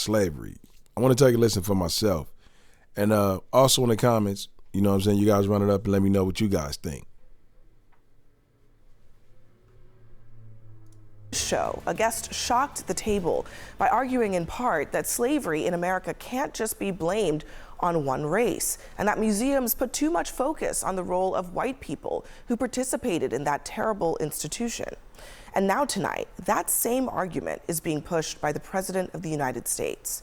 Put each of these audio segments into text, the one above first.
slavery. I want to take a listen for myself. And also in the comments, you know what I'm saying, you guys run it up and let me know what you guys think. Show, a guest shocked the table by arguing in part that slavery in America can't just be blamed on one race, and that museums put too much focus on the role of white people who participated in that terrible institution. And now tonight, that same argument is being pushed by the President of the United States.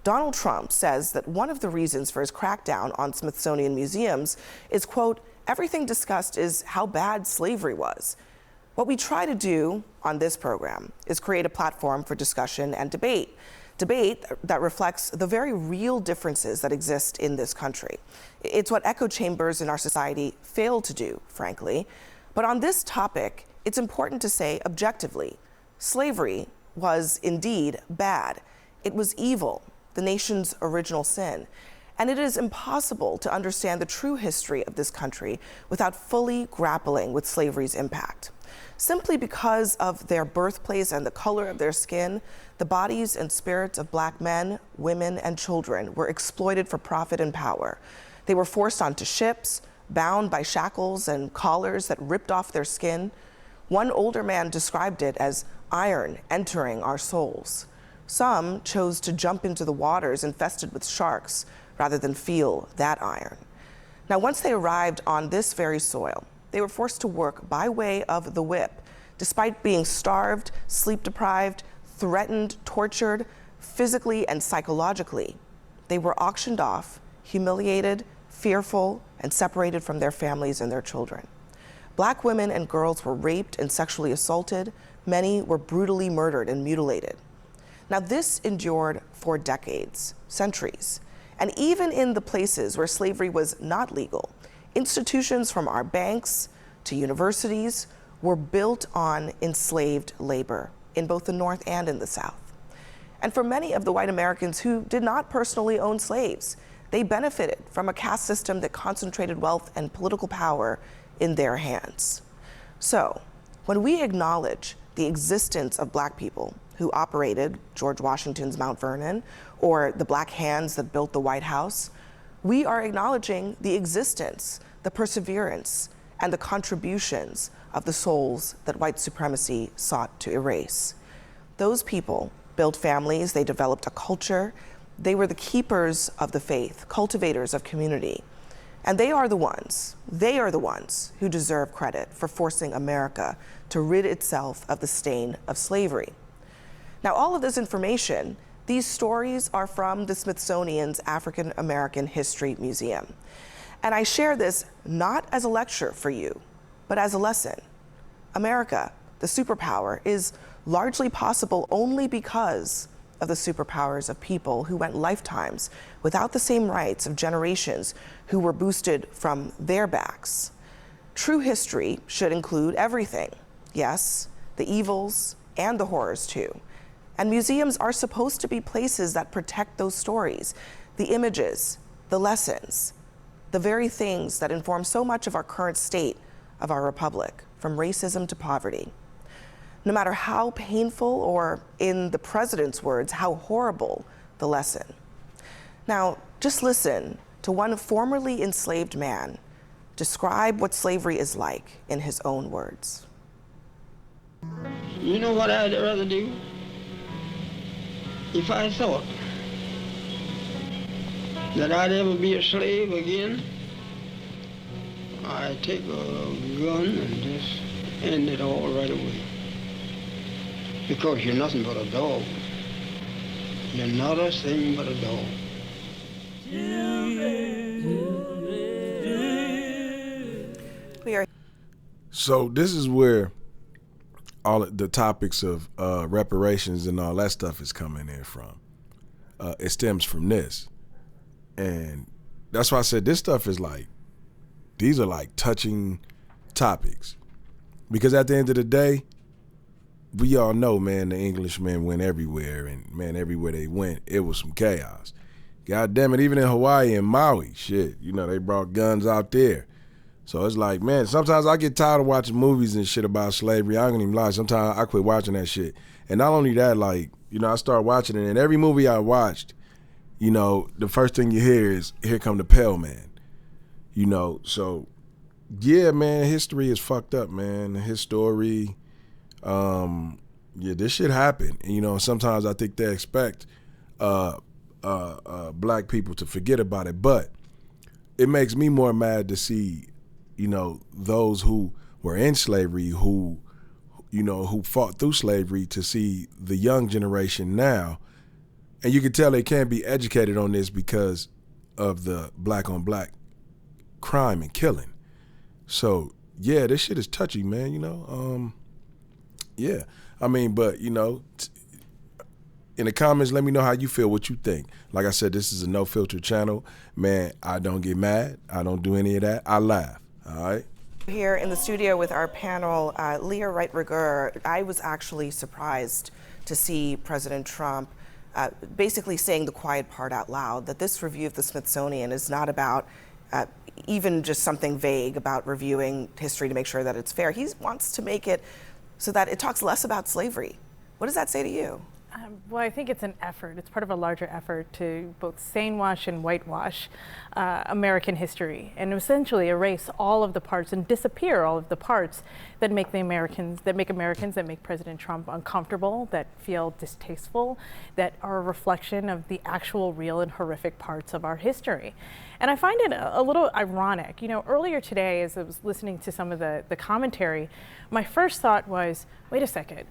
Donald Trump says that one of the reasons for his crackdown on Smithsonian Museums is, quote, everything discussed is how bad slavery was. What we try to do on this program is create a platform for discussion and debate that reflects the very real differences that exist in this country. It's what echo chambers in our society fail to do, frankly. But on this topic, it's important to say objectively, slavery was indeed bad. It was evil, the nation's original sin. And it is impossible to understand the true history of this country without fully grappling with slavery's impact. Simply because of their birthplace and the color of their skin, the bodies and spirits of Black men, women, and children were exploited for profit and power. They were forced onto ships, bound by shackles and collars that ripped off their skin. One older man described it as iron entering our souls. Some chose to jump into the waters infested with sharks rather than feel that iron. Now, once they arrived on this very soil, they were forced to work by way of the whip, despite being starved, sleep-deprived, threatened, tortured, physically and psychologically. They were auctioned off, humiliated, fearful, and separated from their families and their children. Black women and girls were raped and sexually assaulted. Many were brutally murdered and mutilated. Now, this endured for decades, centuries. And even in the places where slavery was not legal, institutions from our banks to universities were built on enslaved labor in both the North and in the South. And for many of the white Americans who did not personally own slaves, they benefited from a caste system that concentrated wealth and political power in their hands. So, when we acknowledge the existence of Black people who operated George Washington's Mount Vernon or the Black hands that built the White House, we are acknowledging the existence, the perseverance, and the contributions of the souls that white supremacy sought to erase. Those people built families, they developed a culture, they were the keepers of the faith, cultivators of community. And they are the ones who deserve credit for forcing America to rid itself of the stain of slavery. Now, all of this information, these stories are from the Smithsonian's African American History Museum. And I share this not as a lecture for you, but as a lesson. America, the superpower, is largely possible only because of the superpowers of people who went lifetimes without the same rights of generations who were boosted from their backs. True history should include everything. Yes, the evils and the horrors too. And museums are supposed to be places that protect those stories, the images, the lessons, the very things that inform so much of our current state of our republic, from racism to poverty. No matter how painful, or in the president's words, how horrible the lesson. Now, just listen to one formerly enslaved man describe what slavery is like in his own words. You know what I'd rather do? If I thought that I'd ever be a slave again, I'd take a gun and just end it all right away. Because you're nothing but a dog. You're not a thing but a dog. So this is where all the topics of reparations and all that stuff is coming in from. It stems from this. And that's why I said this stuff is like, these are like touching topics. Because at the end of the day, we all know, man, the Englishmen went everywhere, and man, everywhere they went, it was some chaos. God damn it, even in Hawaii and Maui, shit, you know, they brought guns out there. So it's like, man, sometimes I get tired of watching movies and shit about slavery. I ain't gonna even lie, sometimes I quit watching that shit. And not only that, like, you know, I started watching it, and every movie I watched, you know, the first thing you hear is, here come the Pale Man. You know, so, yeah, man, history is fucked up, man. His story, yeah, this shit happened. And, you know, sometimes I think they expect black people to forget about it. But it makes me more mad to see, you know, those who were in slavery, who, you know, who fought through slavery, to see the young generation now. And you can tell they can't be educated on this because of the black on black crime and killing. So, yeah, this shit is touchy, man, you know. Yeah, I mean, but, you know, in the comments, let me know how you feel, what you think. Like I said, this is a no filter channel. Man, I don't get mad. I don't do any of that. I laugh, all right? Here in the studio with our panel, Leah Wright-Rigueur, I was actually surprised to see President Trump basically saying the quiet part out loud, that this review of the Smithsonian is not about even just something vague about reviewing history to make sure that it's fair. He wants to make it so that it talks less about slavery. What does that say to you? Well, I think it's an effort. It's part of a larger effort to both stainwash and whitewash American history, and essentially erase all of the parts and disappear all of the parts that make Americans, that make President Trump uncomfortable, that feel distasteful, that are a reflection of the actual real and horrific parts of our history. And I find it a little ironic. You know, earlier today, as I was listening to some of the commentary, my first thought was, wait a second.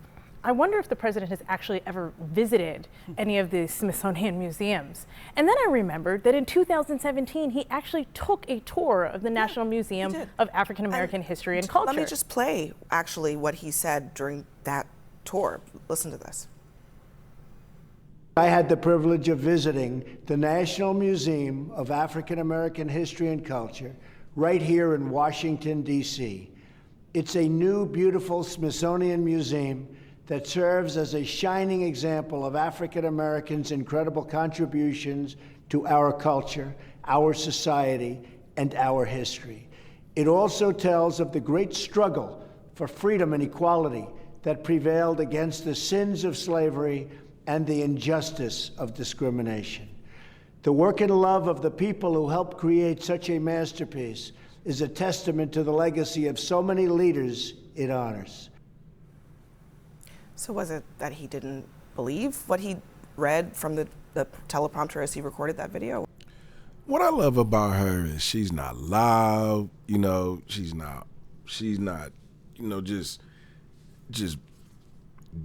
I wonder if the president has actually ever visited any of the Smithsonian Museums. And then I remembered that in 2017, he actually took a tour of the National Museum of African American History and Culture. Let me just play, actually, what he said during that tour. Listen to this. I had the privilege of visiting the National Museum of African American History and Culture right here in Washington, D.C. It's a new, beautiful Smithsonian Museum that serves as a shining example of African Americans' incredible contributions to our culture, our society, and our history. It also tells of the great struggle for freedom and equality that prevailed against the sins of slavery and the injustice of discrimination. The work and love of the people who helped create such a masterpiece is a testament to the legacy of so many leaders it honors. So was it that he didn't believe what he read from the teleprompter as he recorded that video? What I love about her is she's not loud, you know, she's not, you know, just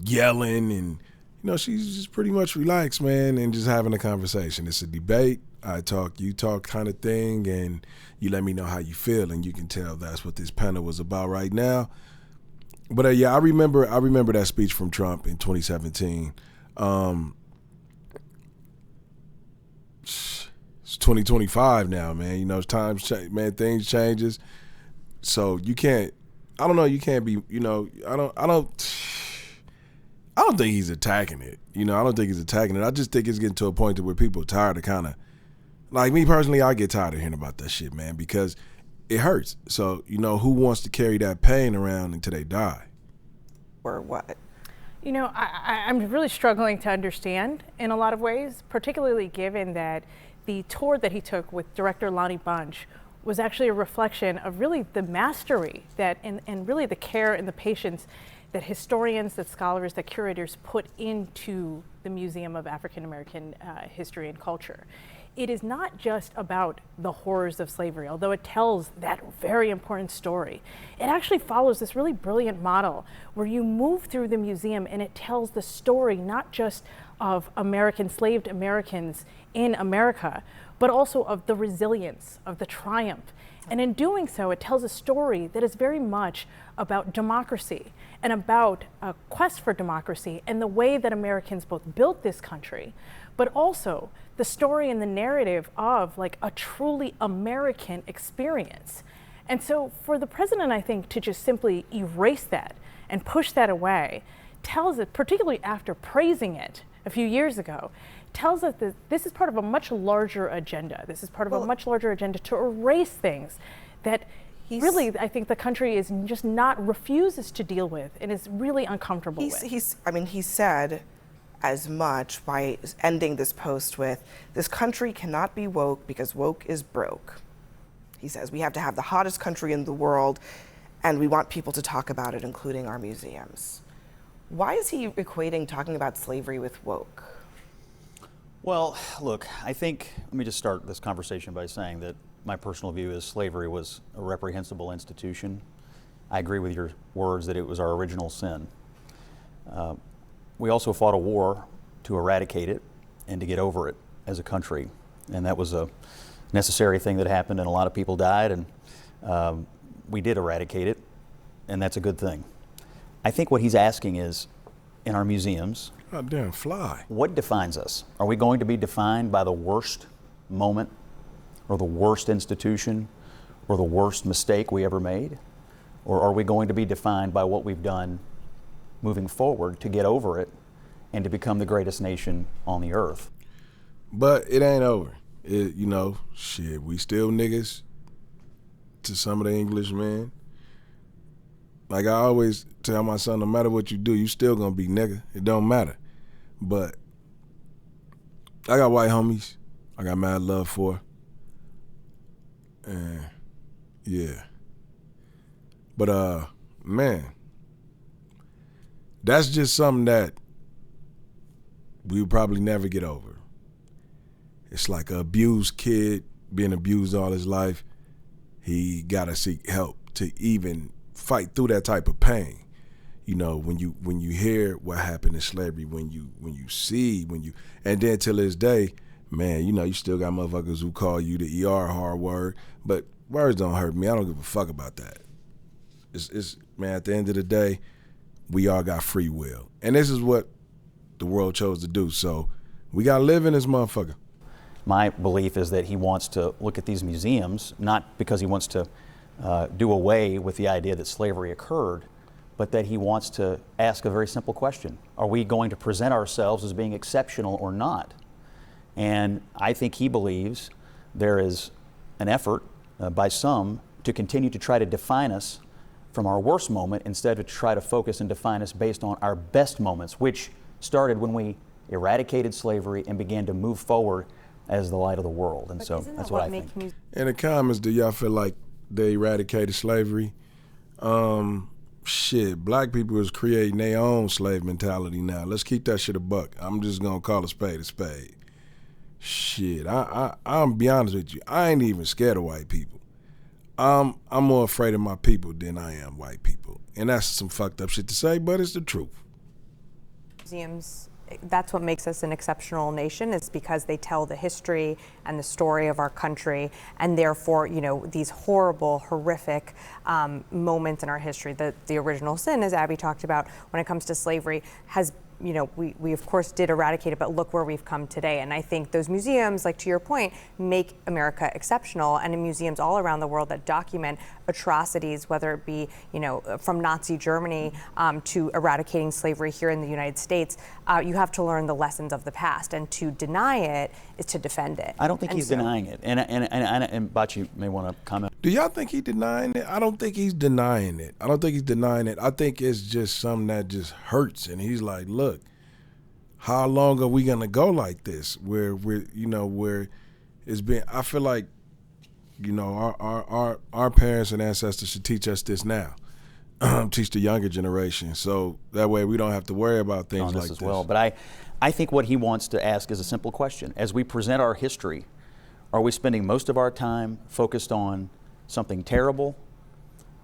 yelling, and, you know, she's just pretty much relaxed, man, and just having a conversation. It's a debate, I talk, you talk kind of thing, and you let me know how you feel, and you can tell that's what this panel was about right now. But yeah, I remember that speech from Trump in 2017. It's 2025 now, man. You know, times change, man. Things changes, so you can't. I don't know. You can't be. You know, I don't think he's attacking it. You know, I don't think he's attacking it. I just think it's getting to a point where people are tired of kind of, like me personally, I get tired of hearing about that shit, man, because it hurts. So, you know, who wants to carry that pain around until they die? Or what? You know, I'm really struggling to understand in a lot of ways, particularly given that the tour that he took with director Lonnie Bunch was actually a reflection of really the mastery that, and really the care and the patience that historians, that scholars, that curators put into the Museum of African American History and Culture. It is not just about the horrors of slavery, although it tells that very important story. It actually follows this really brilliant model where you move through the museum and it tells the story not just of enslaved Americans in America, but also of the resilience, of the triumph. And in doing so, it tells a story that is very much about democracy and about a quest for democracy and the way that Americans both built this country, but also the story and the narrative of like a truly American experience. And so for the president, I think, to just simply erase that and push that away tells it, particularly after praising it a few years ago, tells us that this is part of a much larger agenda. This is part of a much larger agenda to erase things that really, I think the country is just refuses to deal with and is really uncomfortable with. He said as much by ending this post with, "This country cannot be woke because woke is broke." He says, "We have to have the hottest country in the world, and we want people to talk about it, including our museums." Why is he equating talking about slavery with woke? Well, look, I think, let me just start this conversation by saying that my personal view is slavery was a reprehensible institution. I agree with your words that it was our original sin. We also fought a war to eradicate it and to get over it as a country. And that was a necessary thing that happened, and a lot of people died, and we did eradicate it, and that's a good thing. I think what he's asking is, in our museums, God damn fly. what defines us? Are we going to be defined by the worst moment or the worst institution or the worst mistake we ever made? Or are we going to be defined by what we've done moving forward to get over it and to become the greatest nation on the earth? But it ain't over. Shit, we still niggas to some of the Englishmen. Like I always tell my son, no matter what you do, you still gonna be nigga. It don't matter. But I got white homies I got mad love for. And yeah. But man, that's just something that we would probably never get over. It's like an abused kid being abused all his life. He gotta seek help to even fight through that type of pain. When you hear what happened in slavery, when you see, and then till this day, man, you still got motherfuckers who call you the ER hard word, but words don't hurt me. I don't give a fuck about that. It's man, at the end of the day, we all got free will. And this is what the world chose to do. So we gotta live in this motherfucker. My belief is that he wants to look at these museums, not because he wants to do away with the idea that slavery occurred, but that he wants to ask a very simple question. Are we going to present ourselves as being exceptional or not? And I think he believes there is an effort by some to continue to try to define us from our worst moment instead of to try to focus and define us based on our best moments, which started when we eradicated slavery and began to move forward as the light of the world. And so that's what I think. In the comments, do y'all feel like they eradicated slavery? Shit, black people is creating their own slave mentality now. Let's keep that shit a buck. I'm just gonna call a spade a spade. Shit, I'm be honest with you. I ain't even scared of white people. I'm more afraid of my people than I am white people. And that's some fucked up shit to say, but it's the truth. Museums, that's what makes us an exceptional nation, is because they tell the history and the story of our country, and therefore, these horrible, horrific moments in our history. The original sin, as Abby talked about, when it comes to slavery, has we of course did eradicate it, but look where we've come today. And I think those museums, like to your point, make America exceptional, and in museums all around the world that document atrocities, whether it be, from Nazi Germany to eradicating slavery here in the United States, you have to learn the lessons of the past, and to deny it is to defend it. I don't think he's denying it. And Bachi may want to comment. Do y'all think he's denying it? I don't think he's denying it. I think it's just something that just hurts, and he's like, look, how long are we gonna go like this? Where it's been. I feel like, our parents and ancestors should teach us this now, teach the younger generation, so that way we don't have to worry about things like this. Well, but I think what he wants to ask is a simple question: as we present our history, are we spending most of our time focused on something terrible?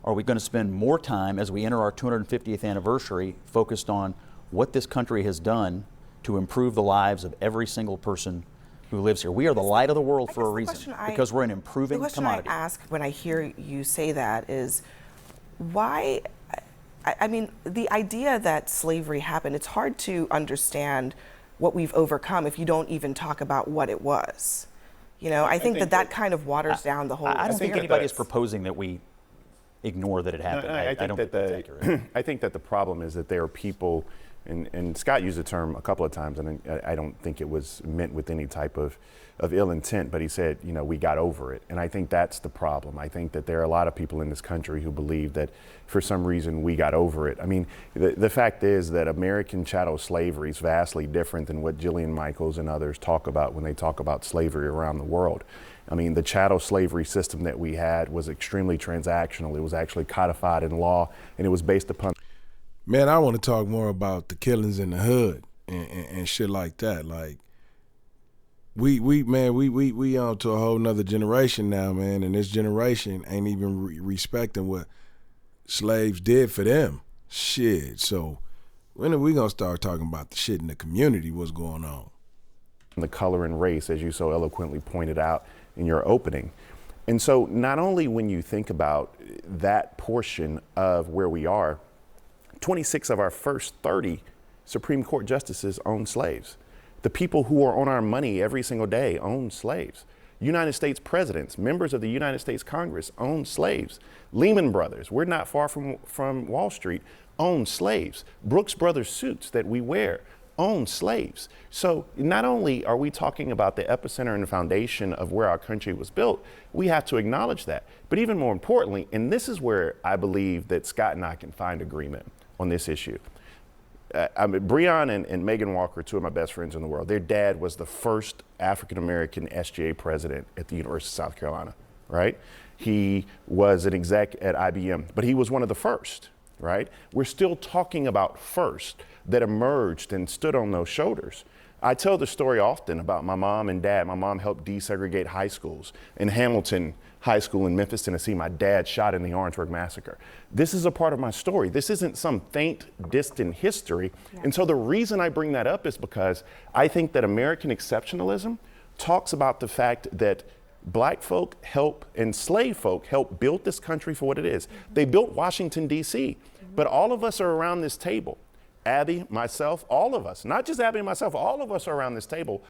Are we going to spend more time as we enter our 250th anniversary focused on what this country has done to improve the lives of every single person who lives here? We are the light of the world for a reason, because we're an improving commodity. The question I ask when I hear you say that is, why? I mean, the idea that slavery happened, it's hard to understand what we've overcome if you don't even talk about what it was. I think that kind of waters down the whole. I don't think anybody is proposing that we ignore that it happened. I don't think that's accurate. I think that the problem is that there are people And Scott used the term a couple of times, and I don't think it was meant with any type of ill intent, but he said, you know, we got over it. And I think that's the problem. I think that there are a lot of people in this country who believe that for some reason we got over it. I mean, the fact is that American chattel slavery is vastly different than what Jillian Michaels and others talk about when they talk about slavery around the world. I mean, the chattel slavery system that we had was extremely transactional. It was actually codified in law, and it was based upon. Man, I want to talk more about the killings in the hood and shit like that. Like, we on to a whole nother generation now, man, and this generation ain't even respecting what slaves did for them. Shit, so when are we gonna start talking about the shit in the community, what's going on? The color and race, as you so eloquently pointed out in your opening. And so not only when you think about that portion of where we are, 26 of our first 30 Supreme Court justices own slaves. The people who are on our money every single day own slaves. United States presidents, members of the United States Congress own slaves. Lehman Brothers, we're not far from Wall Street, own slaves. Brooks Brothers suits that we wear own slaves. So not only are we talking about the epicenter and the foundation of where our country was built, we have to acknowledge that. But even more importantly, and this is where I believe that Scott and I can find agreement on this issue. Breon and Megan Walker, two of my best friends in the world, their dad was the first African-American SGA president at the University of South Carolina, right? He was an exec at IBM, but he was one of the first, right? We're still talking about first that emerged and stood on those shoulders. I tell the story often about my mom and dad. My mom helped desegregate high schools. In Hamilton High School in Memphis, Tennessee, my dad shot in the Orangeburg Massacre. This is a part of my story. This isn't some faint, distant history. Yeah. And so the reason I bring that up is because I think that American exceptionalism talks about the fact that black folk help, enslaved folk help build this country for what it is. Mm-hmm. They built Washington, D.C., but all of us are around this table. Abby, myself, all of us, not just Abby and myself, all of us are around this table